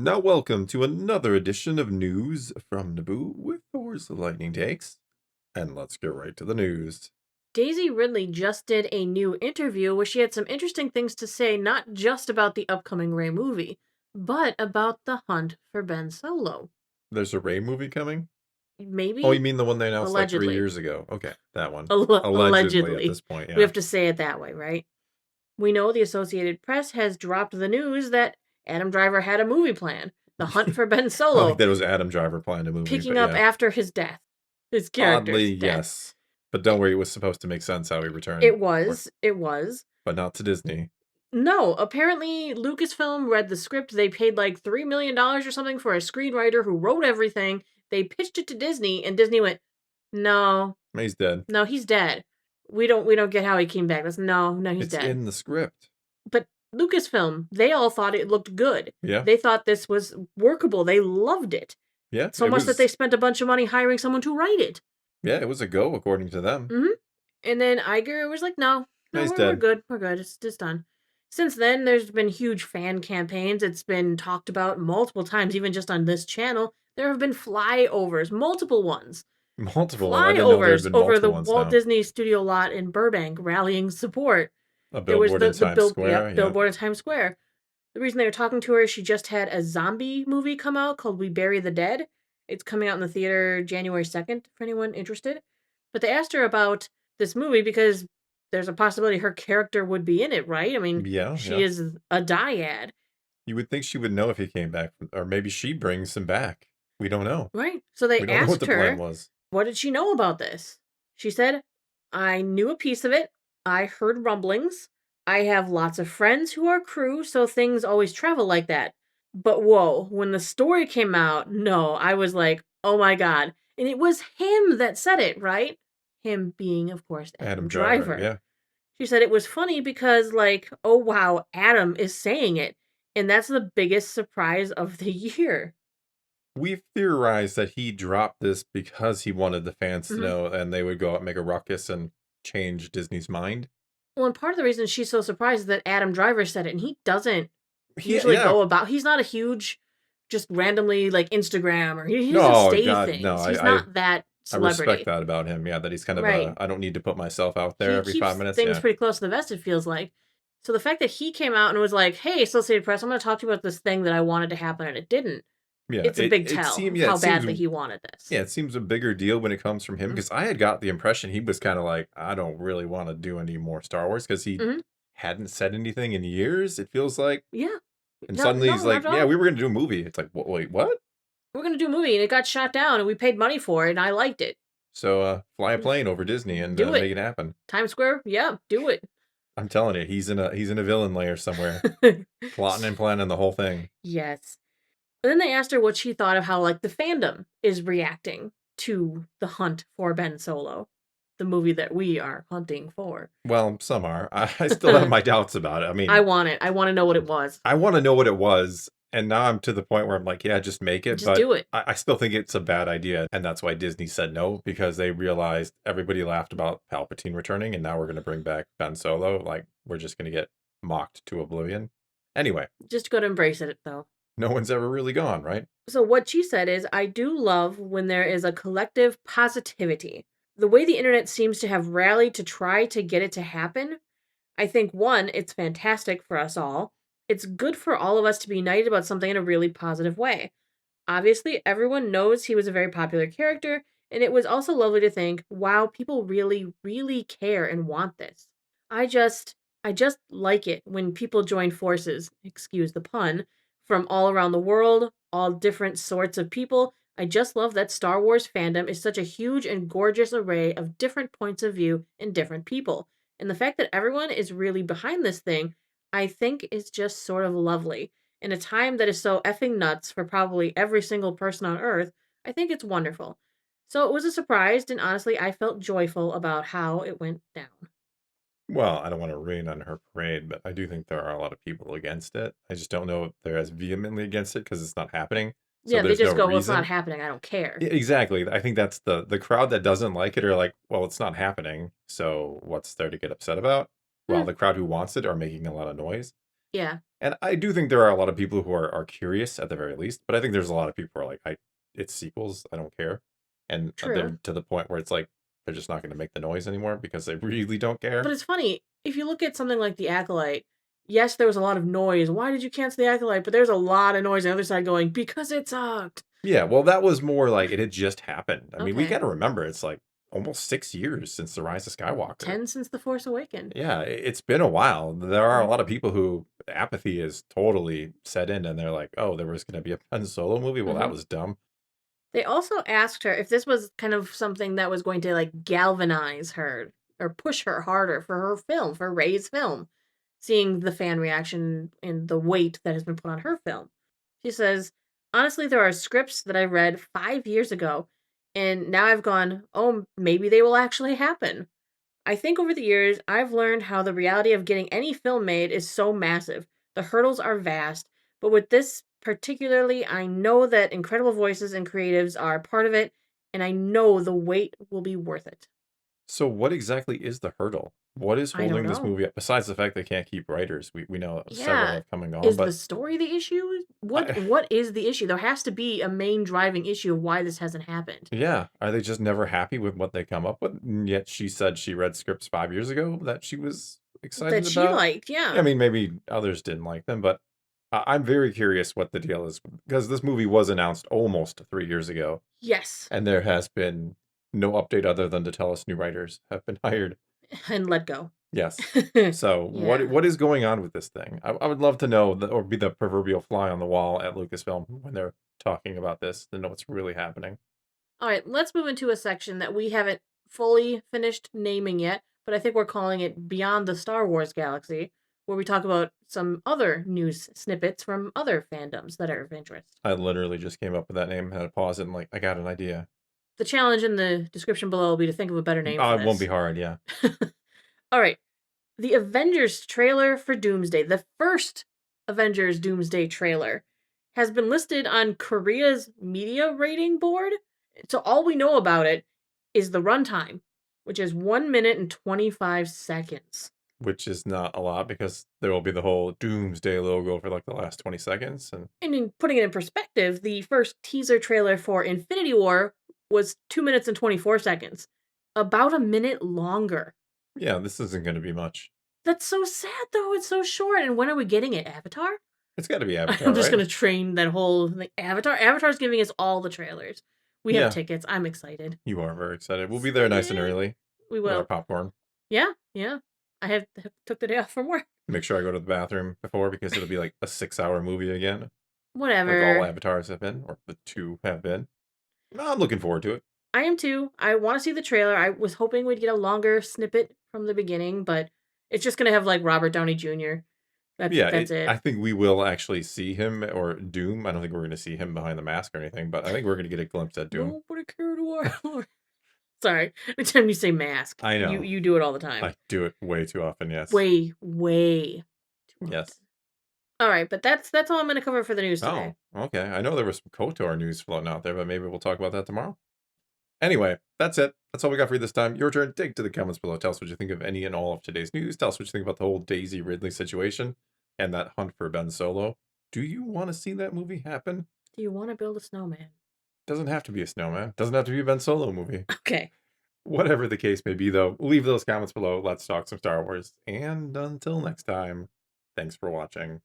Now, welcome to another edition of News from Naboo with Thor's Lightning Takes. And let's get right to the news. Daisy Ridley just did a new interview where she had some interesting things to say, not just about the upcoming Rey movie, but about the hunt for Ben Solo. There's a Rey movie coming? Oh, you Maybe? mean the one they announced like 3 Allegedly. years ago? Okay, that one. Allegedly at Allegedly. this point, We yeah. have to say it that way, right? We know the Associated Press has dropped the news that Adam Driver had a movie plan, The Hunt for Ben I like Solo, that it was Adam Driver playing a movie, picking but up yeah. after his death. His Oddly, character's death. yes. But don't worry, it was supposed to make sense how he returned. It was. But not to Disney. No, apparently Lucasfilm read the script. They paid like $3 million or something for a screenwriter who wrote everything. They pitched it to Disney, and Disney went, "No, He's dead. no, he's dead. We don't get how he came back. No, he's It's dead." in the script. But Lucasfilm, they all thought it looked good. Yeah. They thought this was workable. They loved it. Yeah. So much that they spent a bunch of money hiring someone to write it. Yeah, it was a go according to them. And then Iger was like, "No, He's we're dead. good. We're good. It's just done." Since then, there's been huge fan campaigns. It's been talked about multiple times, even just on this channel. There have been flyovers, multiple ones. Multiple. I didn't know there had Flyovers been over the multiple ones Walt now. Disney Studio lot in Burbank, rallying support. A There was billboard in Times Square. billboard in Times Square. The reason they were talking to her is she just had a zombie movie come out called We Bury the Dead. It's coming out in the theater January 2nd, for anyone interested. But they asked her about this movie because there's a possibility her character would be in it, right? I mean, she is a dyad. You would think she would know if he came back, or maybe she brings him back. We don't know. Right. So they We don't know what asked the her, plan was. what did she know about this? She said, "I knew a piece of it. I heard rumblings. I have lots of friends who are crew, so things always travel like that. But whoa, when the story came out, no, I was like, oh my God." And it was him that said it, right? Him being, of course, Adam Driver. Yeah. She said it was funny because, like, oh wow, Adam is saying it. And that's the biggest surprise of the year. We've theorized that he dropped this because he wanted the fans to Mhm. know, and they would go out and make a ruckus and change Disney's mind. Well, and part of the reason she's so surprised is that Adam Driver said it, and he doesn't usually go about. He's not a huge, just randomly like Instagram or he doesn't stay things. No, He's not that I celebrity. respect that about him. Yeah, that he's kind of Right. I don't need to put myself out there every He 5 keeps minutes. things Yeah. pretty close to the vest, it feels like. So the fact that he came out and was like, "Hey, Associated Press, I'm going to talk to you about this thing that I wanted to happen and it didn't." Yeah, It's a big tell of how badly he wanted this. Yeah, it seems a bigger deal when it comes from him Mhm. because I had got the impression he was kind of like, I don't really want to do any more Star Wars because he Mhm. hadn't said anything in years, it feels like. Yeah. And No, suddenly he's not like, at yeah, all. we were going to do a movie. It's like, wait, what? We're going to do a movie and it got shot down and we paid money for it and I liked it. So fly a plane over Disney and Do it. make it happen. Times Square? Yeah, do it. I'm telling you, he's in a villain lair somewhere, plotting and planning the whole thing. Yes. And then they asked her what she thought of how, like, the fandom is reacting to the hunt for Ben Solo, the movie that we are hunting for. Well, some are. I still have my doubts about it. I mean, I want it. I want to know what it was. I want to know what it was. And now I'm to the point where I'm like, yeah, just make it. Just do it. I still think it's a bad idea. And that's why Disney said no, because they realized everybody laughed about Palpatine returning. And now we're going to bring back Ben Solo. Like, we're just going to get mocked to oblivion. Anyway. Just got to embrace it, though. No one's ever really gone, right? So what she said is, "I do love when there is a collective positivity. The way the internet seems to have rallied to try to get it to happen, I think, one, it's fantastic for us all. It's good for all of us to be united about something in a really positive way. Obviously, everyone knows he was a very popular character, and it was also lovely to think, wow, people really, really care and want this. I just like it when people join forces, excuse the pun, from all around the world, all different sorts of people. I just love that Star Wars fandom is such a huge and gorgeous array of different points of view and different people. And the fact that everyone is really behind this thing, I think is just sort of lovely. In a time that is so effing nuts for probably every single person on Earth, I think it's wonderful." So it was a surprise, and honestly, I felt joyful about how it went down. Well, I don't want to rain on her parade, but I do think there are a lot of people against it. I just don't know if they're as vehemently against it because it's not happening. So Yeah, they there's just no go, "Well, it's not reason. happening. I don't care." Yeah, exactly. I think that's the crowd that doesn't like it are like, well, it's not happening. So what's there to get upset about? While Hmm. the crowd who wants it are making a lot of noise. Yeah, And I do think there are a lot of people who are curious at the very least, but I think there's a lot of people who are like, it's sequels, I don't care. And true. they're to the point where it's like they're just not going to make the noise anymore because they really don't But care. it's funny, if you look at something like The Acolyte, yes, there was a lot of noise. Why did you cancel The Acolyte? But there's a lot of noise on the other side going, because it sucked. Yeah, well, that was more like it had just happened. I mean, we got Okay. to remember it's like almost 6 years since the Rise of Skywalker. 10 since The Force Awakens. Yeah, it's been a while. There are a Mhm. lot of people who apathy is totally set in, and they're like, "Oh, there was going to be a Ben Solo movie. Well, that Mhm. was dumb." They also asked her if this was kind of something that was going to like galvanize her or push her harder for her film, for Rey's film, seeing the fan reaction and the weight that has been put on her film. She says, honestly, there are scripts that I read 5 years ago, and now I've gone, oh, maybe they will actually happen. I think over the years, I've learned how the reality of getting any film made is so massive. The hurdles are vast, but with this particularly, I know that incredible voices and creatives are part of it, and I know the wait will be worth it. So, what exactly is the hurdle? What is I don't holding this know. movie up? Besides the fact they can't keep writers, we know several Yeah. have come and gone, Is the but story the issue? What I, what is the issue? There has to be a main driving issue of why this hasn't happened. yeah, are they just never happy with what they come up with? And yet she said she read scripts 5 years ago that she was That excited she about. liked, I yeah. mean, maybe others didn't like them, but I'm very curious what the deal is because this movie was announced almost 3 years ago, Yes. and there has been no update other than to tell us new writers have been hired. And let go. Yes. So Yeah. what is going on with this thing? I would love to know or be the proverbial fly on the wall at Lucasfilm when they're talking about this to know what's really happening. All right, let's move into a section that we haven't fully finished naming yet, but I think we're calling it Beyond the Star Wars Galaxy, where we talk about some other news snippets from other fandoms that are of interest. I literally just came up with that name, had to pause it, and like I got an idea. The challenge in the description below will be to think of a better name for It won't be this. hard, yeah. All right, the Avengers trailer for Doomsday, the first Avengers Doomsday trailer, has been listed on Korea's media rating board. So all we know about it is the runtime, which is 1 minute and 25 seconds. Which is not a lot because there will be the whole Doomsday logo for like the last 20 seconds. And And in putting it in perspective, the first teaser trailer for Infinity War was 2 minutes and 24 seconds, about a minute longer. yeah, this isn't going to be much. That's so sad, though. It's so short. And when are we getting it? Avatar? It's got to be I'm Avatar, just right? gonna train that whole like Avatar. Avatar's giving us all the trailers. We have Yeah, tickets. I'm excited. you are very excited. We'll be there nice and Excited. early We with our will. popcorn. Yeah, yeah. I have took the day off from work. Make sure I go to the bathroom before because it'll be like a 6 hour movie again, like all Whatever. Avatars have been, or the two have been. I'm looking forward to it. I am too. I want to see the trailer. I was hoping we'd get a longer snippet from the beginning, but it's just gonna have like Robert Downey Jr. Yeah, That's it. I think we will actually see him or Doom. I don't think we're going to see him behind the mask or anything, but I think we're going to get a glimpse at Doom. Nobody cared to our Sorry. Every time you say mask, I you know. you do it all the time. I do it way too often, yes. Way, way too often. Yes. All right, but that's all I'm gonna cover for the news Oh, today. okay. I know there was some KOTOR news floating out there, but maybe we'll talk about that tomorrow. Anyway, that's it. That's all we got for you this time. Your turn. Dig to the comments below. Tell us what you think of any and all of today's news. Tell us what you think about the whole Daisy Ridley situation and that hunt for Ben Solo. Do you want to see that movie happen? Do you want to build a snowman? Doesn't have to be a snowman. Doesn't have to be a Ben Solo movie. Okay. Whatever the case may be, though, leave those comments below. Let's talk some Star Wars. And until next time, thanks for watching.